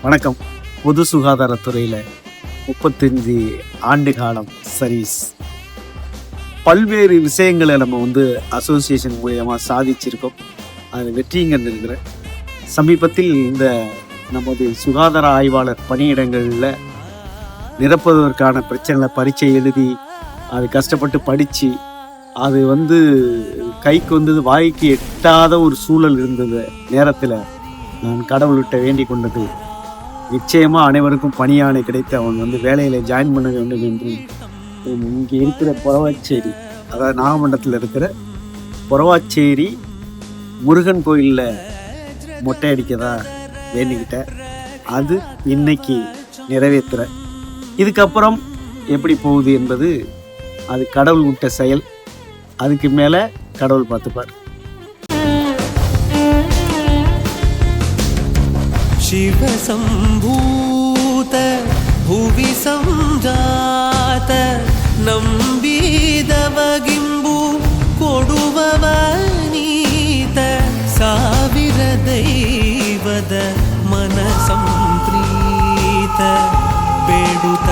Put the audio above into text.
வணக்கம். பொது சுகாதாரத்துறையில் 35 ஆண்டு காலம் சர்வீஸ். பல்வேறு விஷயங்களை நம்ம அசோசியேஷன் மூலியமாக சாதிச்சிருக்கோம். அதில் வெற்றியும் கண்டிருக்கிறேன். சமீபத்தில் இந்த நமது சுகாதார ஆய்வாளர் பணியிடங்களில் நிரப்புவதற்கான பிரச்சனைகளை பரீட்சை எழுதி அது கஷ்டப்பட்டு படித்து அது கைக்கு வந்தது வாய்க்கு எட்டாத ஒரு சூழல் இருந்தது நேரத்தில் நான் கடவுள்கிட்ட வேண்டிக் கொண்டது, நிச்சயமாக அனைவருக்கும் பணியாணை கிடைத்து அவன் வேலையில் ஜாயின் பண்ண வேண்டும் என்று இங்கே இருக்கிற பொறவாச்சேரி, அதாவது நாகமண்டலத்தில் இருக்கிற பொறவாச்சேரி முருகன் கோயிலில் மொட்டை அடிக்கதா வேண்டிக்கிட்டேன். அது இன்னைக்கு நிறைவேற்றுறேன். இதுக்கப்புறம் எப்படி போகுது என்பது அது கடவுள் விட்ட செயல். அதுக்கு மேலே கடவுள் பார்த்துப்பார். शिव सम्भूत भुवि संजात नंबिदवगिंबु कोडुववनीत ಸಾವಿರ ದೈವದ मन संप्रीत ಬೇಡುತ್ತ